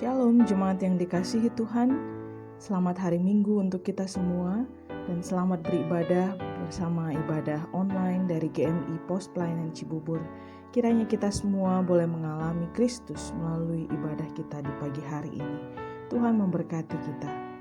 Shalom jemaat yang dikasihi Tuhan. Selamat hari Minggu untuk kita semua dan selamat beribadah bersama ibadah online dari GMI Pos Pelayanan Cibubur. Kiranya kita semua boleh mengalami Kristus melalui ibadah kita di pagi hari ini. Tuhan memberkati kita.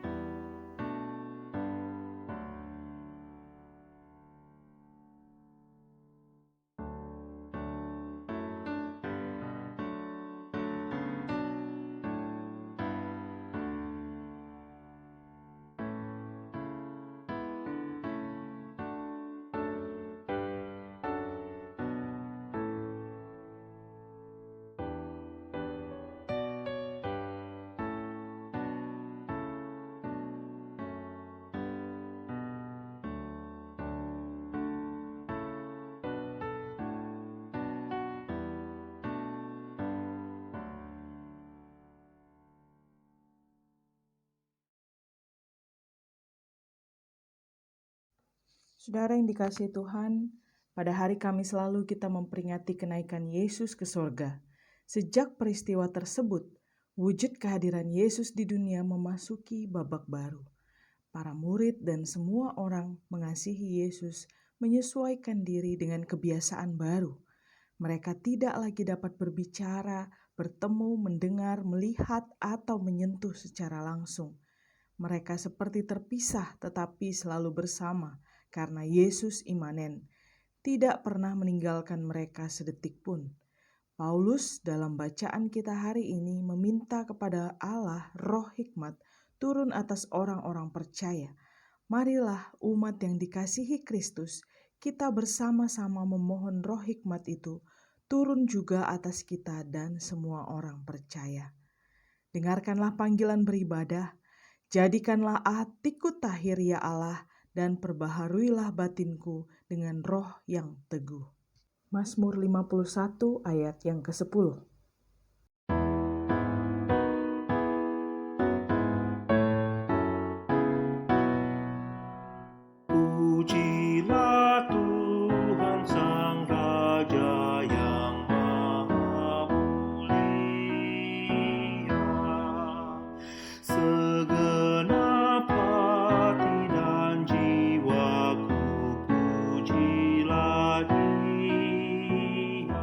Saudara yang dikasihi Tuhan, pada hari Kamis lalu kita memperingati kenaikan Yesus ke sorga. Sejak peristiwa tersebut, wujud kehadiran Yesus di dunia memasuki babak baru. Para murid dan semua orang mengasihi Yesus menyesuaikan diri dengan kebiasaan baru. Mereka tidak lagi dapat berbicara, bertemu, mendengar, melihat, atau menyentuh secara langsung. Mereka seperti terpisah tetapi selalu bersama karena Yesus imanen, tidak pernah meninggalkan mereka sedetik pun. Paulus dalam bacaan kita hari ini meminta kepada Allah roh hikmat turun atas orang-orang percaya. Marilah umat yang dikasihi Kristus, kita bersama-sama memohon roh hikmat itu turun juga atas kita dan semua orang percaya. Dengarkanlah panggilan beribadah, jadikanlah hatiku tahir ya Allah, dan perbaharuilah batinku dengan roh yang teguh. Mazmur 51 ayat yang ke-10. Pujilah Tuhan Sang Raja yang Maha Mulia. Segenap hati dan jiwaku pujilah Dia.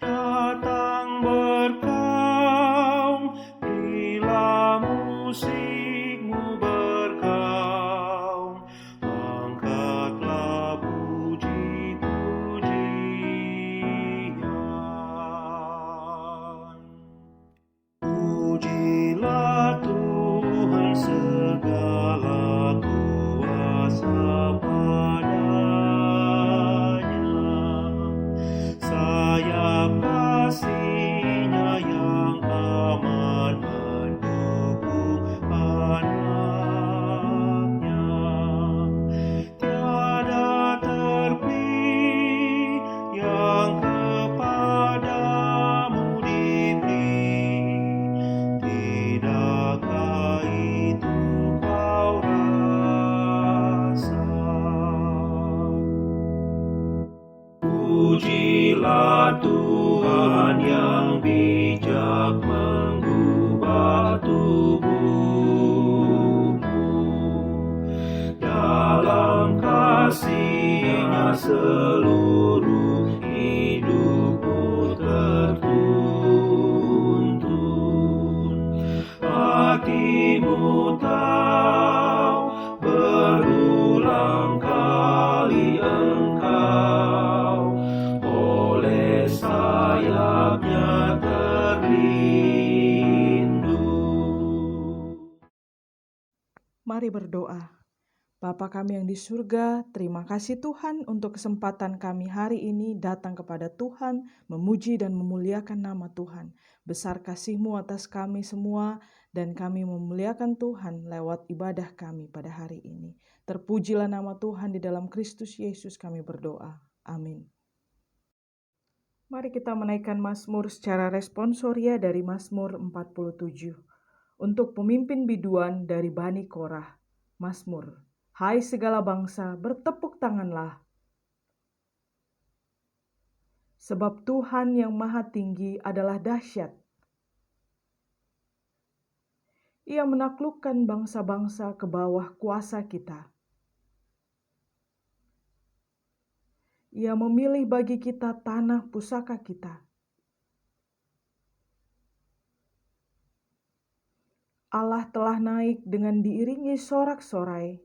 Datang bergaung, berilah musikmu bergaung, angkatlah puji-pujian. Pujilah Tuhan segala kuasa padanya, sayap kasih-Nya yang aman mendukung anak-Nya. Tiada terpilih yang kepadamu diberi, tidakkah itu kau rasa? Pujilah Tuhan yang bijak mengubah tubuhmu, dalam kasih-Nya seluruh hidupmu tertuntun. Hatimu tahu berulang kali engkau oleh sayap-Nya terlindung. Mari berdoa. Bapa kami yang di surga, terima kasih Tuhan untuk kesempatan kami hari ini datang kepada Tuhan, memuji dan memuliakan nama Tuhan. Besar kasih-Mu atas kami semua, dan kami memuliakan Tuhan lewat ibadah kami pada hari ini. Terpujilah nama Tuhan, di dalam Kristus Yesus kami berdoa. Amin. Mari kita menaikkan Mazmur secara responsoria dari Mazmur 47. Untuk pemimpin biduan dari Bani Korah, Mazmur. Hai segala bangsa, bertepuk tanganlah. Sebab Tuhan yang maha tinggi adalah dahsyat. Ia menaklukkan bangsa-bangsa ke bawah kuasa kita. Ia memilih bagi kita tanah pusaka kita. Allah telah naik dengan diiringi sorak-sorai.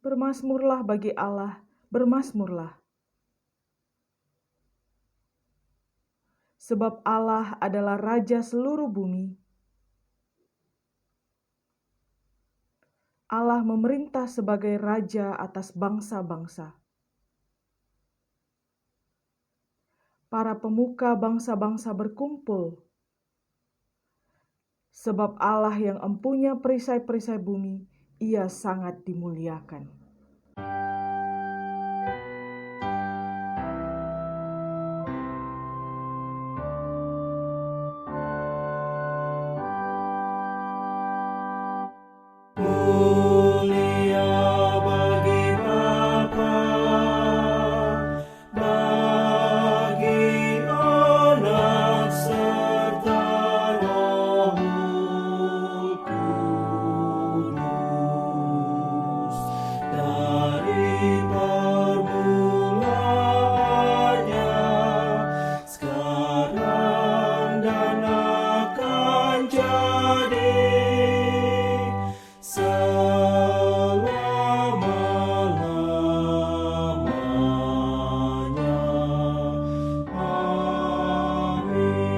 Bermasmurlah bagi Allah, bermasmurlah. Sebab Allah adalah Raja seluruh bumi. Allah memerintah sebagai Raja atas bangsa-bangsa. Para pemuka bangsa-bangsa berkumpul. Sebab Allah yang empunya perisai-perisai bumi, Ia sangat dimuliakan. Mulia bagi Bapa, bagi Anak serta Roh Kudus, dari permulaannya, sekarang dan akan jadi selama-lamanya. Amin.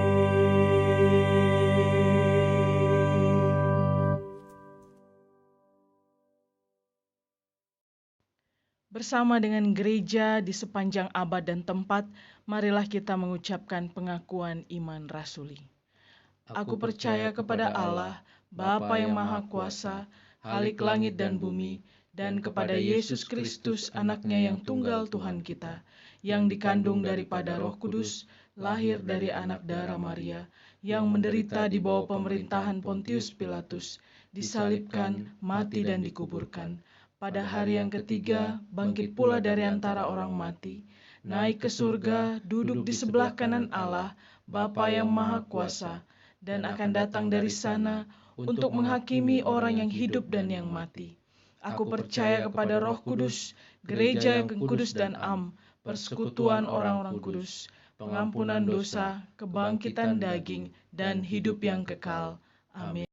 Bersama dengan gereja di sepanjang abad dan tempat, marilah kita mengucapkan pengakuan iman rasuli. Aku percaya kepada Allah, Bapa yang Maha Kuasa, Khalik langit dan bumi, dan kepada Yesus Kristus, anaknya yang tunggal Tuhan kita, yang dikandung daripada Roh Kudus, lahir dari anak darah Maria, yang menderita di bawah pemerintahan Pontius Pilatus, disalibkan, mati dan dikuburkan. Pada hari yang ketiga, bangkit pula dari antara orang mati, naik ke surga, duduk di sebelah kanan Allah, Bapa yang Maha Kuasa, dan akan datang dari sana untuk menghakimi orang yang hidup dan yang mati. Aku percaya kepada Roh Kudus, gereja yang kudus dan am, persekutuan orang-orang kudus, pengampunan dosa, kebangkitan daging, dan hidup yang kekal. Amin.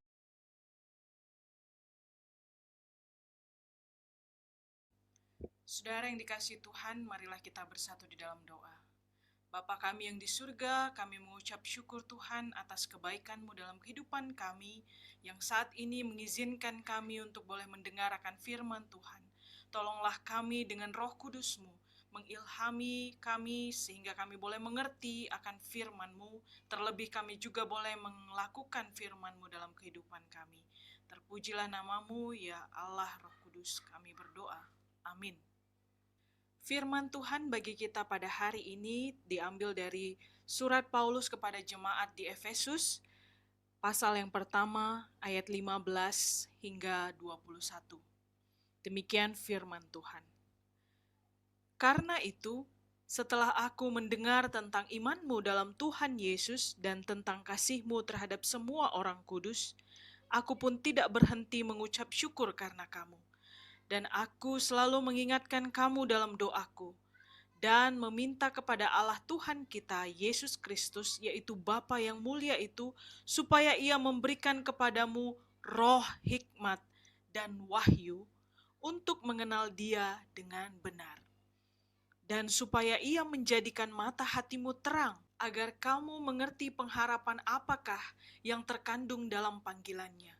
Saudara yang dikasihi Tuhan, marilah kita bersatu di dalam doa. Bapa kami yang di surga, kami mengucap syukur Tuhan atas kebaikan-Mu dalam kehidupan kami, yang saat ini mengizinkan kami untuk boleh mendengar akan firman Tuhan. Tolonglah kami dengan Roh Kudus-Mu, mengilhami kami sehingga kami boleh mengerti akan firman-Mu, terlebih kami juga boleh melakukan firman-Mu dalam kehidupan kami. Terpujilah nama-Mu, ya Allah Roh Kudus, kami berdoa. Amin. Firman Tuhan bagi kita pada hari ini diambil dari surat Paulus kepada jemaat di Efesus, pasal yang pertama ayat 15 hingga 21. Demikian firman Tuhan. Karena itu, setelah aku mendengar tentang iman-Mu dalam Tuhan Yesus dan tentang kasih-Mu terhadap semua orang kudus, aku pun tidak berhenti mengucap syukur karena kamu. Dan aku selalu mengingatkan kamu dalam doaku, dan meminta kepada Allah Tuhan kita, Yesus Kristus, yaitu Bapa yang mulia itu, supaya Ia memberikan kepadamu roh hikmat dan wahyu untuk mengenal Dia dengan benar. Dan supaya Ia menjadikan mata hatimu terang, agar kamu mengerti pengharapan apakah yang terkandung dalam panggilannya.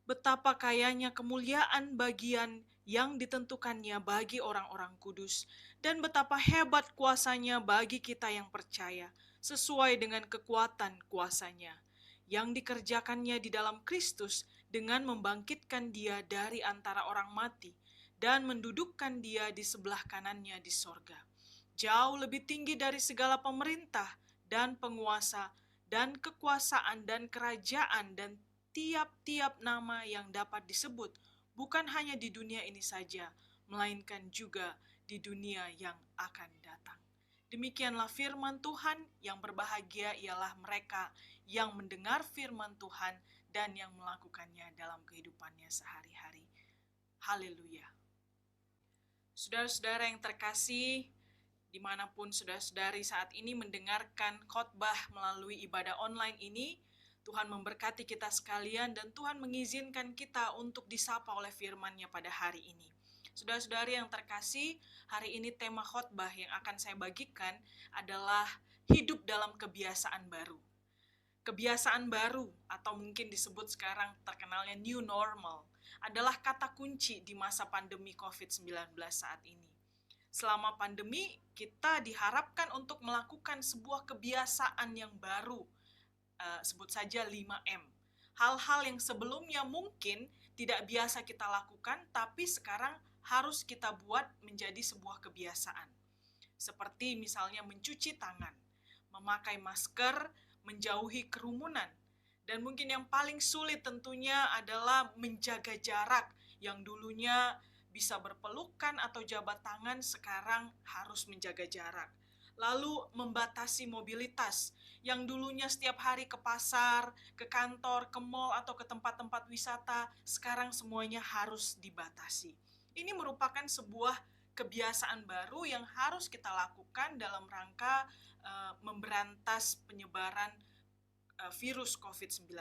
Betapa kayanya kemuliaan bagian yang ditentukannya bagi orang-orang kudus, dan betapa hebat kuasanya bagi kita yang percaya, sesuai dengan kekuatan kuasanya, yang dikerjakannya di dalam Kristus dengan membangkitkan Dia dari antara orang mati, dan mendudukkan Dia di sebelah kanannya di sorga. Jauh lebih tinggi dari segala pemerintah dan penguasa dan kekuasaan dan kerajaan dan tiap-tiap nama yang dapat disebut, bukan hanya di dunia ini saja, melainkan juga di dunia yang akan datang. Demikianlah firman Tuhan, yang berbahagia ialah mereka yang mendengar firman Tuhan dan yang melakukannya dalam kehidupannya sehari-hari. Haleluya. Saudara-saudara yang terkasih, dimanapun saudara-saudari saat ini mendengarkan khotbah melalui ibadah online ini, Tuhan memberkati kita sekalian dan Tuhan mengizinkan kita untuk disapa oleh firman-Nya pada hari ini. Saudara-saudari yang terkasih, hari ini tema khotbah yang akan saya bagikan adalah hidup dalam kebiasaan baru. Kebiasaan baru atau mungkin disebut sekarang terkenalnya new normal adalah kata kunci di masa pandemi COVID-19 saat ini. Selama pandemi, kita diharapkan untuk melakukan sebuah kebiasaan yang baru, sebut saja 5M. Hal-hal yang sebelumnya mungkin tidak biasa kita lakukan, tapi sekarang harus kita buat menjadi sebuah kebiasaan. Seperti misalnya mencuci tangan, memakai masker, menjauhi kerumunan. Dan mungkin yang paling sulit tentunya adalah menjaga jarak, yang dulunya bisa berpelukan atau jabat tangan, sekarang harus menjaga jarak. Lalu membatasi mobilitas, yang dulunya setiap hari ke pasar, ke kantor, ke mall, atau ke tempat-tempat wisata, sekarang semuanya harus dibatasi. Ini merupakan sebuah kebiasaan baru yang harus kita lakukan dalam rangka memberantas penyebaran virus COVID-19.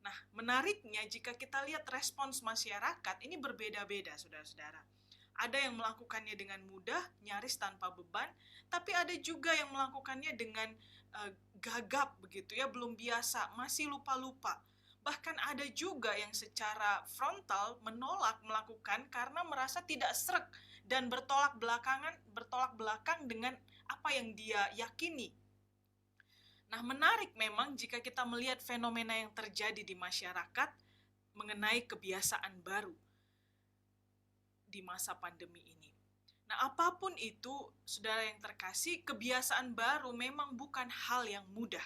Nah, menariknya jika kita lihat respons masyarakat, ini berbeda-beda, saudara-saudara. Ada yang melakukannya dengan mudah, nyaris tanpa beban, tapi ada juga yang melakukannya dengan gagap begitu ya, belum biasa, masih lupa-lupa. Bahkan ada juga yang secara frontal menolak melakukan karena merasa tidak sreg dan bertolak belakang dengan apa yang dia yakini. Nah, menarik memang jika kita melihat fenomena yang terjadi di masyarakat mengenai kebiasaan baru di masa pandemi ini. Nah, apapun itu, saudara yang terkasih, kebiasaan baru memang bukan hal yang mudah.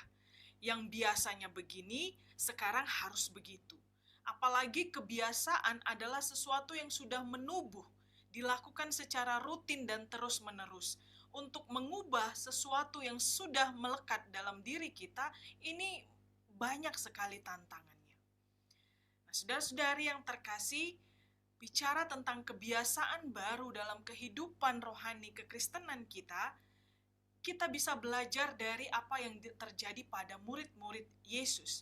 Yang biasanya begini, sekarang harus begitu. Apalagi kebiasaan adalah sesuatu yang sudah menubuh, dilakukan secara rutin dan terus-menerus. Untuk mengubah sesuatu yang sudah melekat dalam diri kita, ini banyak sekali tantangannya. Nah, saudara-saudari yang terkasih, bicara tentang kebiasaan baru dalam kehidupan rohani kekristenan kita bisa belajar dari apa yang terjadi pada murid-murid Yesus.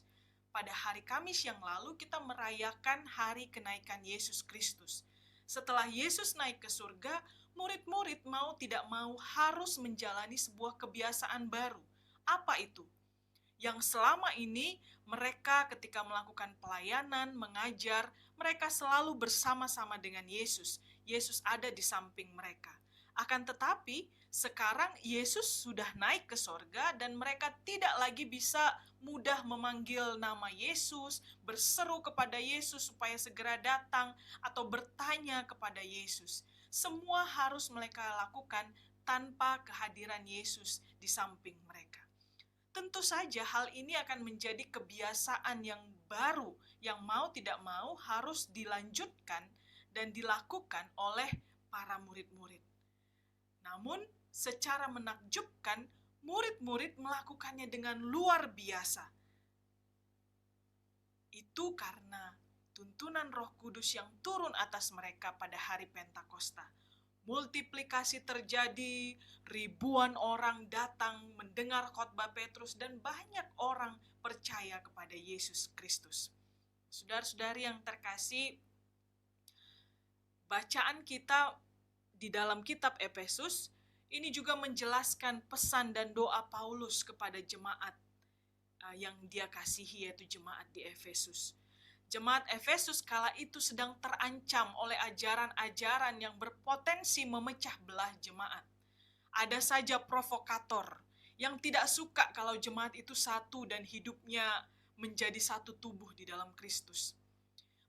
Pada hari Kamis yang lalu kita merayakan hari kenaikan Yesus Kristus. Setelah Yesus naik ke surga, murid-murid mau tidak mau harus menjalani sebuah kebiasaan baru. Apa itu? Yang selama ini mereka ketika melakukan pelayanan, mengajar, mereka selalu bersama-sama dengan Yesus. Yesus ada di samping mereka. Akan tetapi, sekarang Yesus sudah naik ke sorga dan mereka tidak lagi bisa mudah memanggil nama Yesus, berseru kepada Yesus supaya segera datang, atau bertanya kepada Yesus. Semua harus mereka lakukan tanpa kehadiran Yesus di samping mereka. Tentu saja hal ini akan menjadi kebiasaan yang baru, yang mau tidak mau harus dilanjutkan dan dilakukan oleh para murid-murid. Namun, secara menakjubkan, murid-murid melakukannya dengan luar biasa. Itu karena tuntunan Roh Kudus yang turun atas mereka pada hari Pentakosta. Multiplikasi terjadi, ribuan orang datang mendengar khotbah Petrus dan banyak orang percaya kepada Yesus Kristus. Saudara-saudari yang terkasih, bacaan kita di dalam kitab Efesus ini juga menjelaskan pesan dan doa Paulus kepada jemaat yang dia kasihi, yaitu jemaat di Efesus. Jemaat Efesus kala itu sedang terancam oleh ajaran-ajaran yang berpotensi memecah belah jemaat. Ada saja provokator yang tidak suka kalau jemaat itu satu dan hidupnya menjadi satu tubuh di dalam Kristus.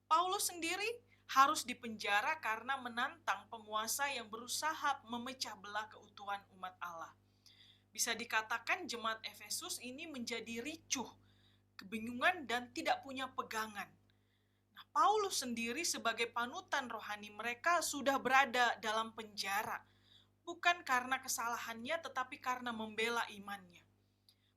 Paulus sendiri harus dipenjara karena menantang penguasa yang berusaha memecah belah keutuhan umat Allah. Bisa dikatakan jemaat Efesus ini menjadi ricuh, kebingungan dan tidak punya pegangan. Nah, Paulus sendiri sebagai panutan rohani mereka sudah berada dalam penjara. bukan karena kesalahannya tetapi karena membela imannya.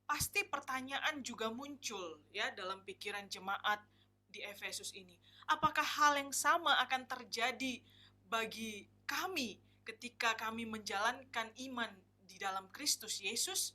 Pasti pertanyaan juga muncul ya dalam pikiran jemaat di Efesus ini. Apakah hal yang sama akan terjadi bagi kami ketika kami menjalankan iman di dalam Kristus Yesus?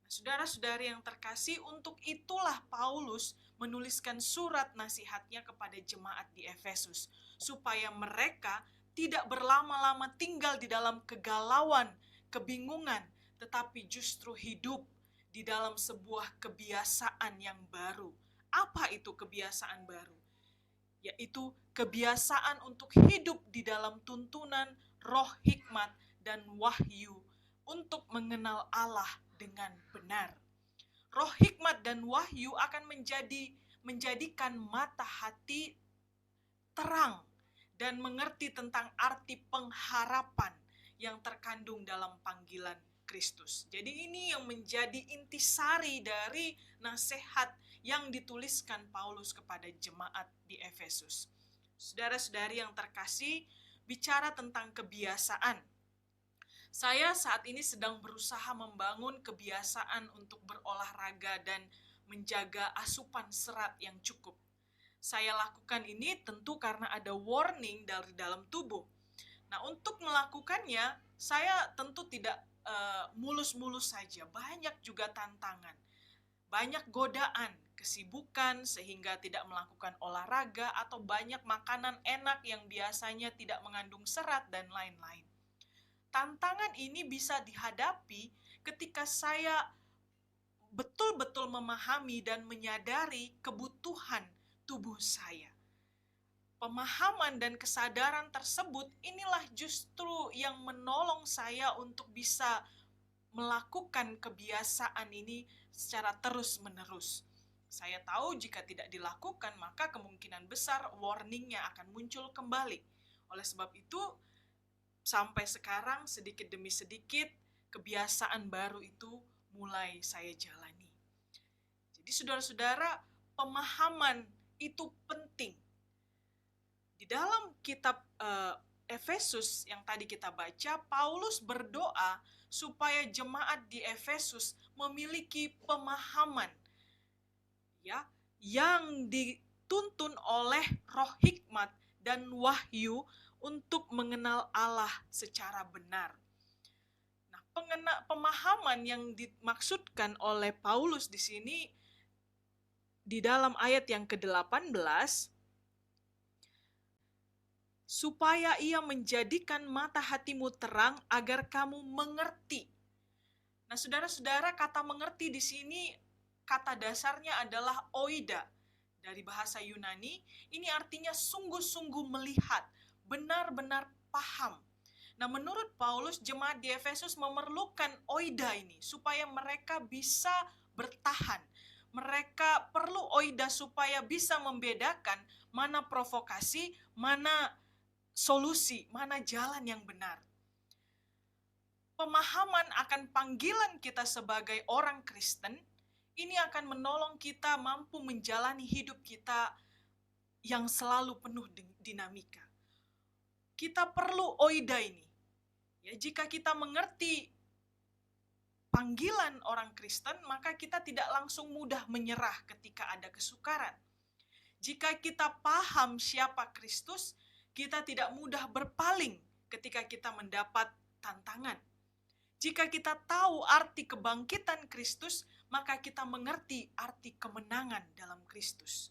Nah, saudara-saudari yang terkasih, untuk itulah Paulus menuliskan surat nasihatnya kepada jemaat di Efesus, supaya mereka tidak berlama-lama tinggal di dalam kegalauan, kebingungan, tetapi justru hidup di dalam sebuah kebiasaan yang baru. Apa itu kebiasaan baru? Yaitu kebiasaan untuk hidup di dalam tuntunan roh hikmat dan wahyu untuk mengenal Allah dengan benar. Roh hikmat dan wahyu akan menjadikan mata hati terang dan mengerti tentang arti pengharapan yang terkandung dalam panggilan Kristus. Jadi ini yang menjadi intisari dari nasihat yang dituliskan Paulus kepada jemaat di Efesus. Saudara-saudari yang terkasih, bicara tentang kebiasaan. Saya saat ini sedang berusaha membangun kebiasaan untuk berolahraga dan menjaga asupan serat yang cukup. Saya lakukan ini tentu karena ada warning dari dalam tubuh. Nah, untuk melakukannya, saya tentu tidak mulus-mulus saja. Banyak juga tantangan, banyak godaan, kesibukan sehingga tidak melakukan olahraga, atau banyak makanan enak yang biasanya tidak mengandung serat dan lain-lain. Tantangan ini bisa dihadapi ketika saya betul-betul memahami dan menyadari kebutuhan tubuh saya. Pemahaman dan kesadaran tersebut inilah justru yang menolong saya untuk bisa melakukan kebiasaan ini secara terus-menerus. Saya tahu jika tidak dilakukan, maka kemungkinan besar warningnya akan muncul kembali. Oleh sebab itu, sampai sekarang sedikit demi sedikit kebiasaan baru itu mulai saya jalani. Jadi saudara-saudara, pemahaman itu penting. Di dalam kitab Efesus yang tadi kita baca, Paulus berdoa supaya jemaat di Efesus memiliki pemahaman ya yang dituntun oleh roh hikmat dan wahyu untuk mengenal Allah secara benar. Nah, pemahaman yang dimaksudkan oleh Paulus di sini di dalam ayat yang ke-18, supaya ia menjadikan mata hatimu terang agar kamu mengerti. Nah, saudara-saudara, kata mengerti di sini kata dasarnya adalah oida. Dari bahasa Yunani, ini artinya sungguh-sungguh melihat, benar-benar paham. Nah, menurut Paulus, jemaat di Efesus memerlukan oida ini supaya mereka bisa bertahan. Mereka perlu oida supaya bisa membedakan mana provokasi, mana solusi, mana jalan yang benar. Pemahaman akan panggilan kita sebagai orang Kristen ini akan menolong kita mampu menjalani hidup kita yang selalu penuh dinamika. Kita perlu oida ini. Ya, jika kita mengerti panggilan orang Kristen, maka kita tidak langsung mudah menyerah ketika ada kesukaran. Jika kita paham siapa Kristus, kita tidak mudah berpaling ketika kita mendapat tantangan. Jika kita tahu arti kebangkitan Kristus, maka kita mengerti arti kemenangan dalam Kristus.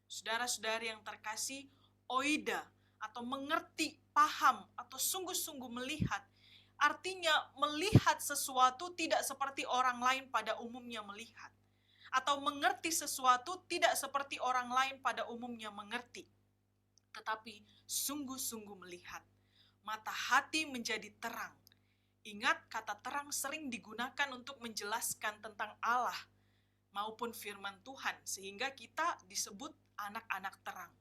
Saudara-saudari yang terkasih, oida atau mengerti, paham, atau sungguh-sungguh melihat, artinya melihat sesuatu tidak seperti orang lain pada umumnya melihat. Atau mengerti sesuatu tidak seperti orang lain pada umumnya mengerti. Tetapi sungguh-sungguh melihat. Mata hati menjadi terang. Ingat, kata terang sering digunakan untuk menjelaskan tentang Allah maupun firman Tuhan, sehingga kita disebut anak-anak terang.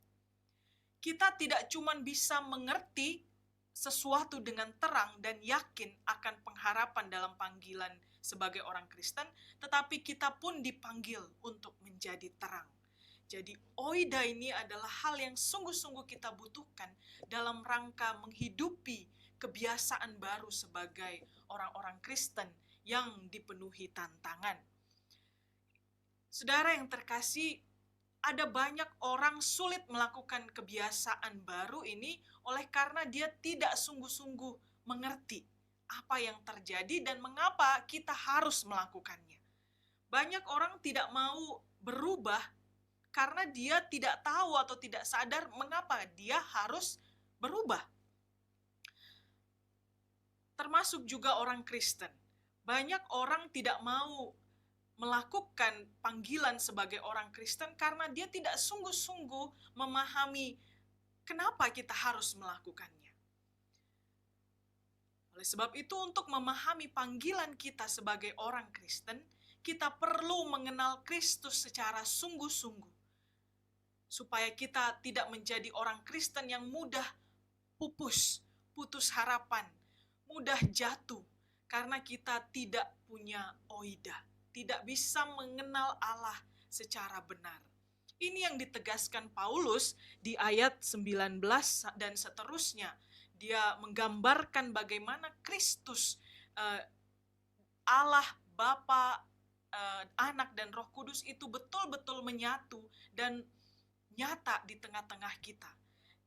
Kita tidak cuma bisa mengerti sesuatu dengan terang dan yakin akan pengharapan dalam panggilan sebagai orang Kristen, tetapi kita pun dipanggil untuk menjadi terang. Jadi oida ini adalah hal yang sungguh-sungguh kita butuhkan dalam rangka menghidupi kebiasaan baru sebagai orang-orang Kristen yang dipenuhi tantangan. Saudara yang terkasih, ada banyak orang sulit melakukan kebiasaan baru ini oleh karena dia tidak sungguh-sungguh mengerti apa yang terjadi dan mengapa kita harus melakukannya. Banyak orang tidak mau berubah karena dia tidak tahu atau tidak sadar mengapa dia harus berubah. Termasuk juga orang Kristen. Banyak orang tidak mau melakukan panggilan sebagai orang Kristen karena dia tidak sungguh-sungguh memahami kenapa kita harus melakukannya. Oleh sebab itu, untuk memahami panggilan kita sebagai orang Kristen, kita perlu mengenal Kristus secara sungguh-sungguh, supaya kita tidak menjadi orang Kristen yang mudah pupus, putus harapan, mudah jatuh, karena kita tidak punya oida, tidak bisa mengenal Allah secara benar. Ini yang ditegaskan Paulus di ayat 19 dan seterusnya. Dia menggambarkan bagaimana Kristus, Allah, Bapa, Anak, dan Roh Kudus itu betul-betul menyatu dan nyata di tengah-tengah kita.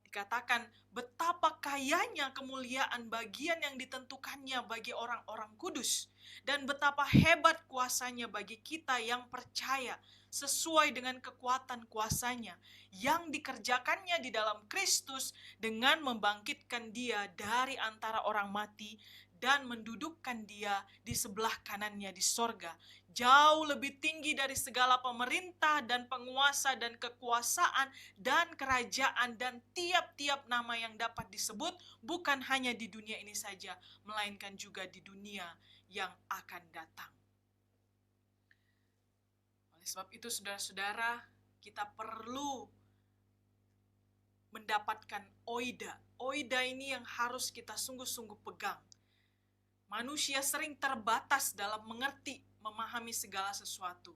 Dikatakan betapa kayanya kemuliaan bagian yang ditentukannya bagi orang-orang kudus, dan betapa hebat kuasanya bagi kita yang percaya, sesuai dengan kekuatan kuasanya yang dikerjakannya di dalam Kristus dengan membangkitkan Dia dari antara orang mati dan mendudukkan Dia di sebelah kanannya di sorga, jauh lebih tinggi dari segala pemerintah dan penguasa dan kekuasaan dan kerajaan dan tiap-tiap nama yang dapat disebut, bukan hanya di dunia ini saja, melainkan juga di dunia yang akan datang. Oleh sebab itu, saudara-saudara, kita perlu mendapatkan oida. Oida ini yang harus kita sungguh-sungguh pegang. Manusia sering terbatas dalam mengerti, memahami segala sesuatu.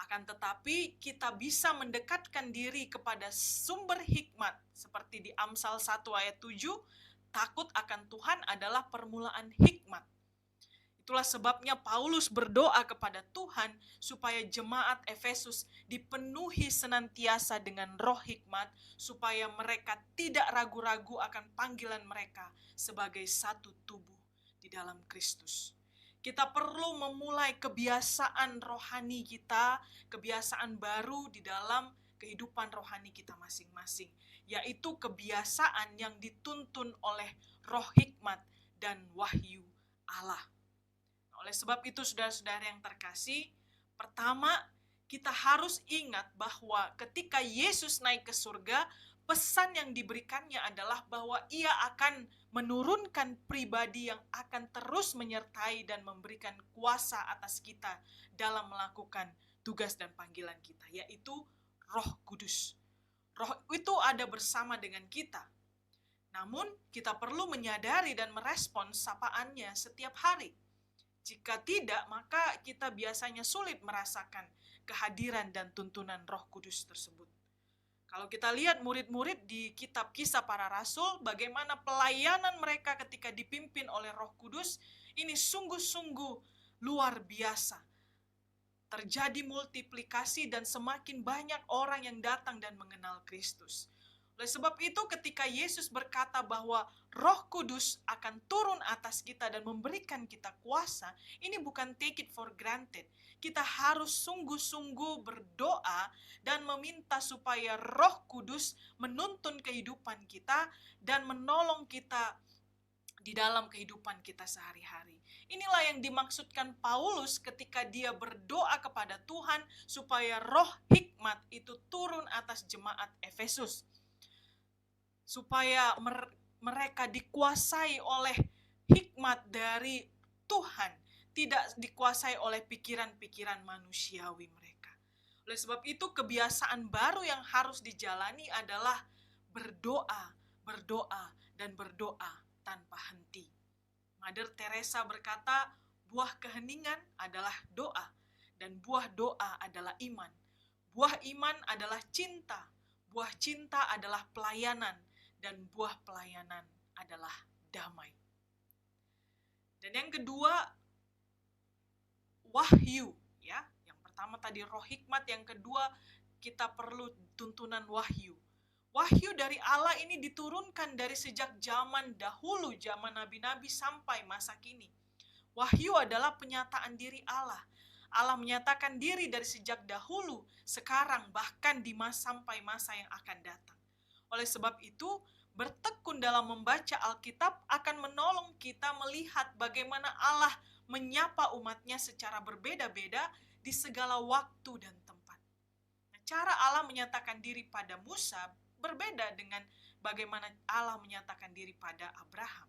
Akan tetapi kita bisa mendekatkan diri kepada sumber hikmat. Seperti di Amsal 1 ayat 7, takut akan Tuhan adalah permulaan hikmat. Itulah sebabnya Paulus berdoa kepada Tuhan supaya jemaat Efesus dipenuhi senantiasa dengan roh hikmat, supaya mereka tidak ragu-ragu akan panggilan mereka sebagai satu tubuh di dalam Kristus. Kita perlu memulai kebiasaan rohani kita, kebiasaan baru di dalam kehidupan rohani kita masing-masing, yaitu kebiasaan yang dituntun oleh roh hikmat dan wahyu Allah. Oleh sebab itu, saudara-saudara yang terkasih, pertama, kita harus ingat bahwa ketika Yesus naik ke surga, pesan yang diberikannya adalah bahwa Ia akan menurunkan pribadi yang akan terus menyertai dan memberikan kuasa atas kita dalam melakukan tugas dan panggilan kita, yaitu Roh Kudus. Roh itu ada bersama dengan kita. Namun, kita perlu menyadari dan merespons sapaannya setiap hari. Jika tidak, maka kita biasanya sulit merasakan kehadiran dan tuntunan Roh Kudus tersebut. Kalau kita lihat murid-murid di kitab Kisah Para Rasul, bagaimana pelayanan mereka ketika dipimpin oleh Roh Kudus, ini sungguh-sungguh luar biasa. Terjadi multiplikasi dan semakin banyak orang yang datang dan mengenal Kristus. Oleh sebab itu, ketika Yesus berkata bahwa Roh Kudus akan turun atas kita dan memberikan kita kuasa, ini bukan take it for granted. Kita harus sungguh-sungguh berdoa dan meminta supaya Roh Kudus menuntun kehidupan kita dan menolong kita di dalam kehidupan kita sehari-hari. Inilah yang dimaksudkan Paulus ketika dia berdoa kepada Tuhan supaya roh hikmat itu turun atas jemaat Efesus, supaya mereka dikuasai oleh hikmat dari Tuhan, tidak dikuasai oleh pikiran-pikiran manusiawi mereka. Oleh sebab itu, kebiasaan baru yang harus dijalani adalah berdoa, berdoa, dan berdoa tanpa henti. Mother Teresa berkata, buah keheningan adalah doa, dan buah doa adalah iman. Buah iman adalah cinta, buah cinta adalah pelayanan, dan buah pelayanan adalah damai. Dan yang kedua, wahyu, ya. Yang pertama tadi roh hikmat, yang kedua kita perlu tuntunan wahyu. Wahyu dari Allah ini diturunkan dari sejak zaman dahulu, zaman nabi-nabi sampai masa kini. Wahyu adalah penyataan diri Allah. Allah menyatakan diri dari sejak dahulu, sekarang, bahkan sampai masa yang akan datang. Oleh sebab itu, bertekun dalam membaca Alkitab akan menolong kita melihat bagaimana Allah menyapa umatnya secara berbeda-beda di segala waktu dan tempat. Nah, cara Allah menyatakan diri pada Musa berbeda dengan bagaimana Allah menyatakan diri pada Abraham.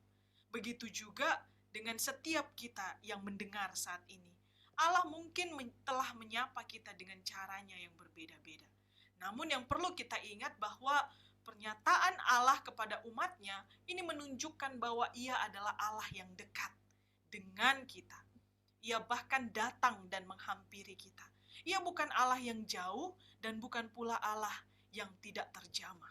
Begitu juga dengan setiap kita yang mendengar saat ini. Allah mungkin telah menyapa kita dengan caranya yang berbeda-beda. Namun yang perlu kita ingat bahwa pernyataan Allah kepada umatnya ini menunjukkan bahwa Ia adalah Allah yang dekat dengan kita. Ia bahkan datang dan menghampiri kita. Ia bukan Allah yang jauh dan bukan pula Allah yang tidak terjamah.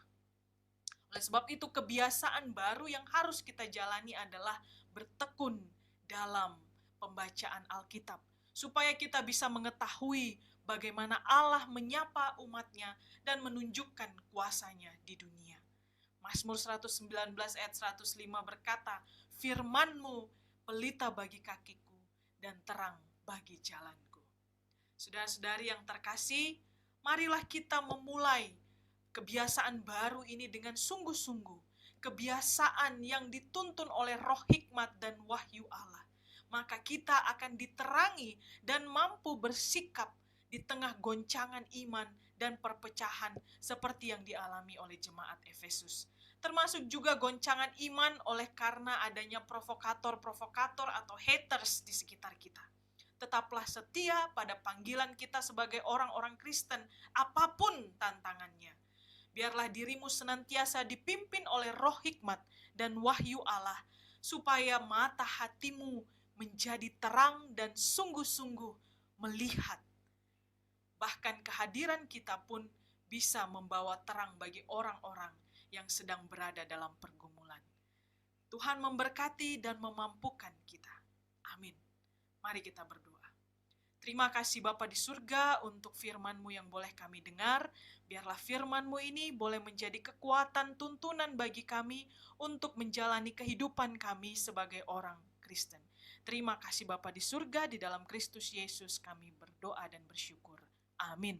Oleh sebab itu, kebiasaan baru yang harus kita jalani adalah bertekun dalam pembacaan Alkitab, supaya kita bisa mengetahui bagaimana Allah menyapa umatnya dan menunjukkan kuasanya di dunia. Mazmur 119 ayat 105 berkata, "Firman-Mu pelita bagi kakiku dan terang bagi jalanku." Saudara-saudari yang terkasih, marilah kita memulai kebiasaan baru ini dengan sungguh-sungguh. Kebiasaan yang dituntun oleh roh hikmat dan wahyu Allah. Maka kita akan diterangi dan mampu bersikap di tengah goncangan iman dan perpecahan seperti yang dialami oleh jemaat Efesus. Termasuk juga goncangan iman oleh karena adanya provokator-provokator atau haters di sekitar kita. Tetaplah setia pada panggilan kita sebagai orang-orang Kristen, apapun tantangannya. Biarlah dirimu senantiasa dipimpin oleh roh hikmat dan wahyu Allah, supaya mata hatimu menjadi terang dan sungguh-sungguh melihat. Bahkan kehadiran kita pun bisa membawa terang bagi orang-orang yang sedang berada dalam pergumulan. Tuhan memberkati dan memampukan kita. Amin. Mari kita berdoa. Terima kasih Bapa di surga untuk firman-Mu yang boleh kami dengar. Biarlah firman-Mu ini boleh menjadi kekuatan tuntunan bagi kami untuk menjalani kehidupan kami sebagai orang Kristen. Terima kasih Bapa di surga, di dalam Kristus Yesus kami berdoa dan bersyukur. Amin.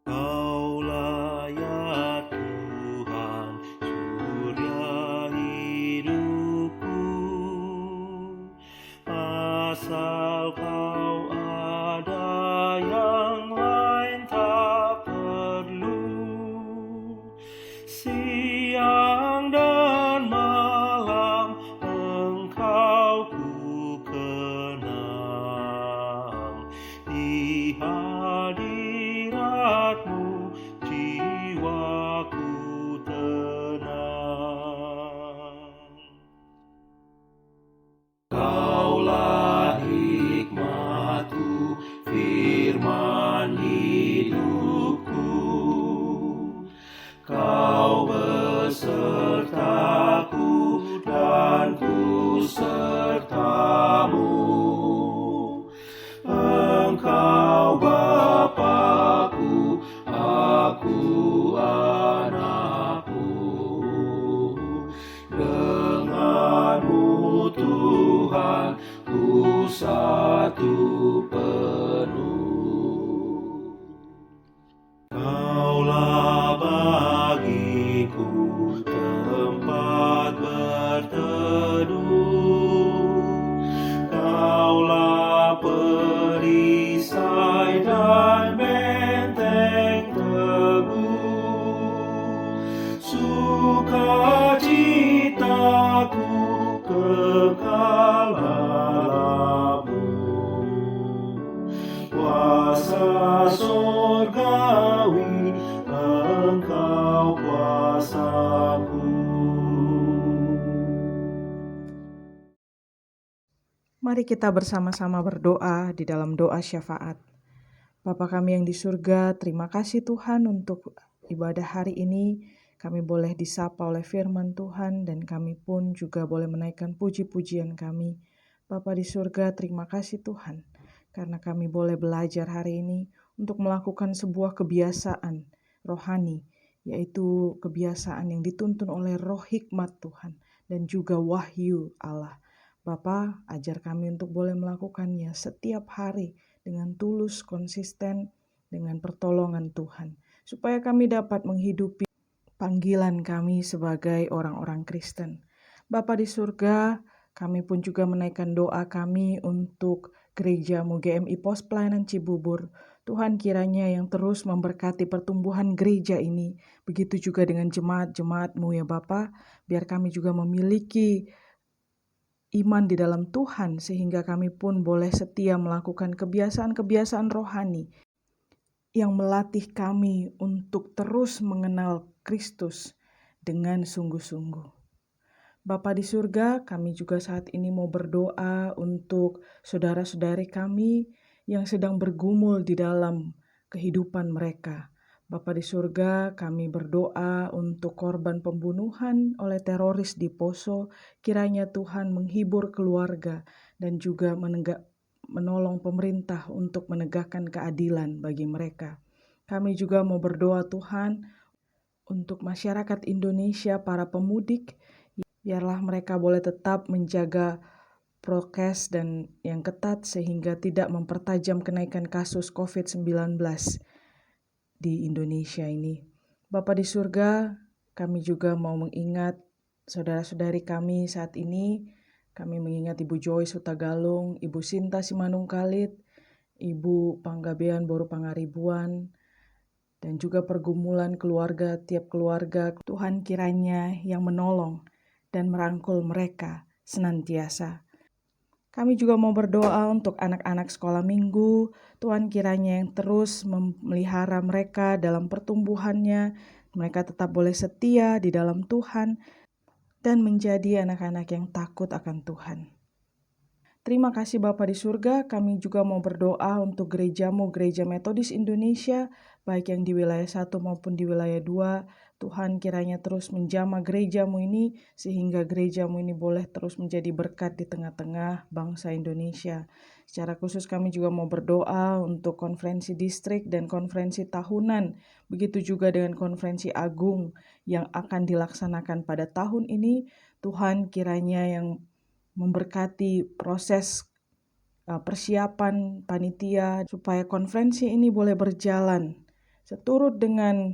Kaulah ya Tuhan, surya hidupku. Asal Kau ada, yang lain tak perlu. Siang dan malam Engkau ku kenang. Di hadirat-Mu jiwaku tenang. Kaulah hikmat-Ku, firman hidupku. Kau besertaku dan ku serta-Mu. Engkau Bapa-Ku, aku anak-Mu. Dengan-Mu Tuhan, ku satu penuh. Kaulah bagiku tempat berteduh. Kaulah perisai dan benteng teguh. Sukacitaku kekal dalam-Mu. Mari kita bersama-sama berdoa di dalam doa syafaat. Bapa kami yang di surga, terima kasih Tuhan untuk ibadah hari ini. Kami boleh disapa oleh firman Tuhan dan kami pun juga boleh menaikkan puji-pujian kami. Bapa di surga, terima kasih Tuhan karena kami boleh belajar hari ini untuk melakukan sebuah kebiasaan rohani, yaitu kebiasaan yang dituntun oleh roh hikmat Tuhan dan juga wahyu Allah. Bapa, ajar kami untuk boleh melakukannya setiap hari dengan tulus, konsisten, dengan pertolongan Tuhan, supaya kami dapat menghidupi panggilan kami sebagai orang-orang Kristen. Bapa di surga, kami pun juga menaikkan doa kami untuk gereja GMI Pos Pelayanan Cibubur. Tuhan kiranya yang terus memberkati pertumbuhan gereja ini, begitu juga dengan jemaat-jemaat-Mu ya Bapa, biar kami juga memiliki iman di dalam Tuhan sehingga kami pun boleh setia melakukan kebiasaan-kebiasaan rohani yang melatih kami untuk terus mengenal Kristus dengan sungguh-sungguh. Bapa di surga, kami juga saat ini mau berdoa untuk saudara-saudari kami yang sedang bergumul di dalam kehidupan mereka. Bapa di surga, kami berdoa untuk korban pembunuhan oleh teroris di Poso. Kiranya Tuhan menghibur keluarga dan juga menolong pemerintah untuk menegakkan keadilan bagi mereka. Kami juga mau berdoa Tuhan untuk masyarakat Indonesia, para pemudik, biarlah mereka boleh tetap menjaga prokes dan yang ketat sehingga tidak mempertajam kenaikan kasus COVID-19 di Indonesia ini. Bapa di surga, kami juga mau mengingat saudara-saudari kami saat ini. Kami mengingat Ibu Joyce Hutagalung, Ibu Sinta Simanungkalit, Ibu Panggabean Boru Pangaribuan, dan juga pergumulan keluarga, tiap keluarga. Tuhan kiranya yang menolong dan merangkul mereka senantiasa. Kami juga mau berdoa untuk anak-anak sekolah minggu. Tuhan kiranya yang terus memelihara mereka dalam pertumbuhannya. Mereka tetap boleh setia di dalam Tuhan dan menjadi anak-anak yang takut akan Tuhan. Terima kasih Bapa di surga, kami juga mau berdoa untuk gerejamu, Gereja Metodis Indonesia, baik yang di wilayah 1 maupun di wilayah 2. Tuhan kiranya terus menjamah gerejamu ini, sehingga gerejamu ini boleh terus menjadi berkat di tengah-tengah bangsa Indonesia. Secara khusus kami juga mau berdoa untuk konferensi distrik dan konferensi tahunan, begitu juga dengan konferensi agung yang akan dilaksanakan pada tahun ini. Tuhan kiranya yang memberkati proses persiapan panitia supaya konferensi ini boleh berjalan seturut dengan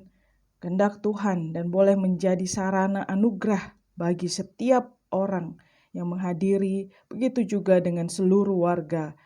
kehendak Tuhan dan boleh menjadi sarana anugerah bagi setiap orang yang menghadiri, begitu juga dengan seluruh warga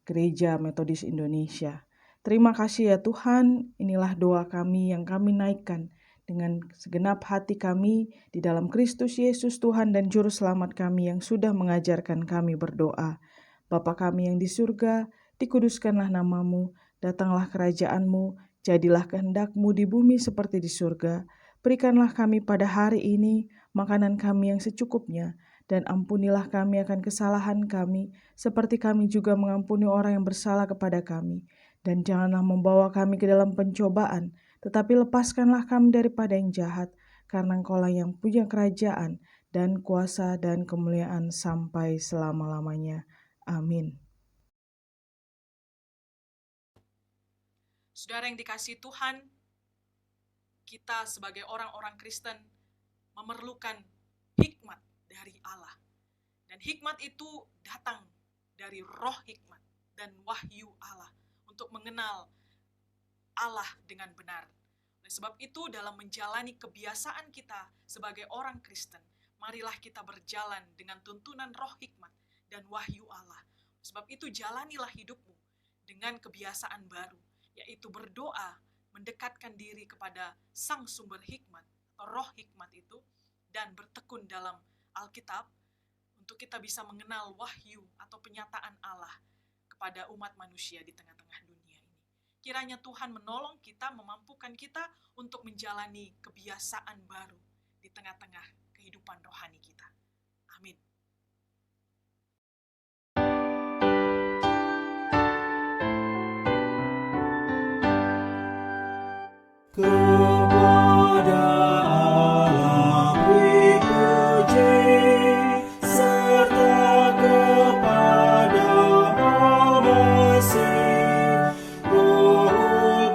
Gereja Metodis Indonesia. Terima kasih ya Tuhan, inilah doa kami yang kami naikkan dengan segenap hati kami di dalam Kristus Yesus Tuhan dan Juru Selamat kami yang sudah mengajarkan kami berdoa. Bapa kami yang di surga, dikuduskanlah namamu, datanglah kerajaan-Mu, jadilah kehendak-Mu di bumi seperti di surga. Berikanlah kami pada hari ini makanan kami yang secukupnya, dan ampunilah kami akan kesalahan kami, seperti kami juga mengampuni orang yang bersalah kepada kami. Dan janganlah membawa kami ke dalam pencobaan, tetapi lepaskanlah kami daripada yang jahat, karena Engkaulah yang punya kerajaan dan kuasa dan kemuliaan sampai selama-lamanya. Amin. Saudara yang dikasihi Tuhan, kita sebagai orang-orang Kristen memerlukan hikmat dari Allah. Dan hikmat itu datang dari roh hikmat dan wahyu Allah untuk mengenal Allah dengan benar. Oleh sebab itu, dalam menjalani kebiasaan kita sebagai orang Kristen, marilah kita berjalan dengan tuntunan roh hikmat dan wahyu Allah. Sebab itu, jalanilah hidupmu dengan kebiasaan baru, yaitu berdoa, mendekatkan diri kepada sang sumber hikmat, atau roh hikmat itu, dan bertekun dalam Alkitab, untuk kita bisa mengenal wahyu atau penyataan Allah kepada umat manusia di tengah-tengah dunia ini. Kiranya Tuhan menolong kita, memampukan kita untuk menjalani kebiasaan baru di tengah-tengah kehidupan rohani kita. Amin. kepada Allah beri puji, serta kepada Al-Masih, Roh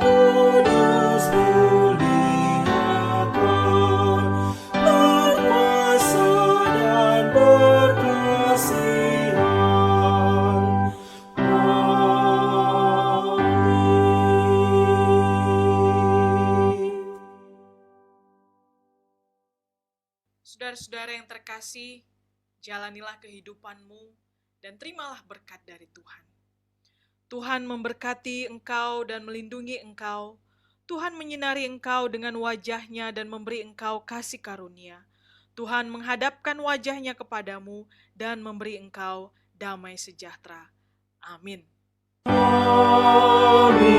Kudus muliakan, berkuasa dan berkasihan. Amin. Saudara-saudara yang terkasih, jalanilah kehidupanmu dan terimalah berkat dari Tuhan. Tuhan memberkati engkau dan melindungi engkau. Tuhan menyinari engkau dengan wajah-Nya dan memberi engkau kasih karunia. Tuhan menghadapkan wajah-Nya kepadamu dan memberi engkau damai sejahtera. Amin. Amin.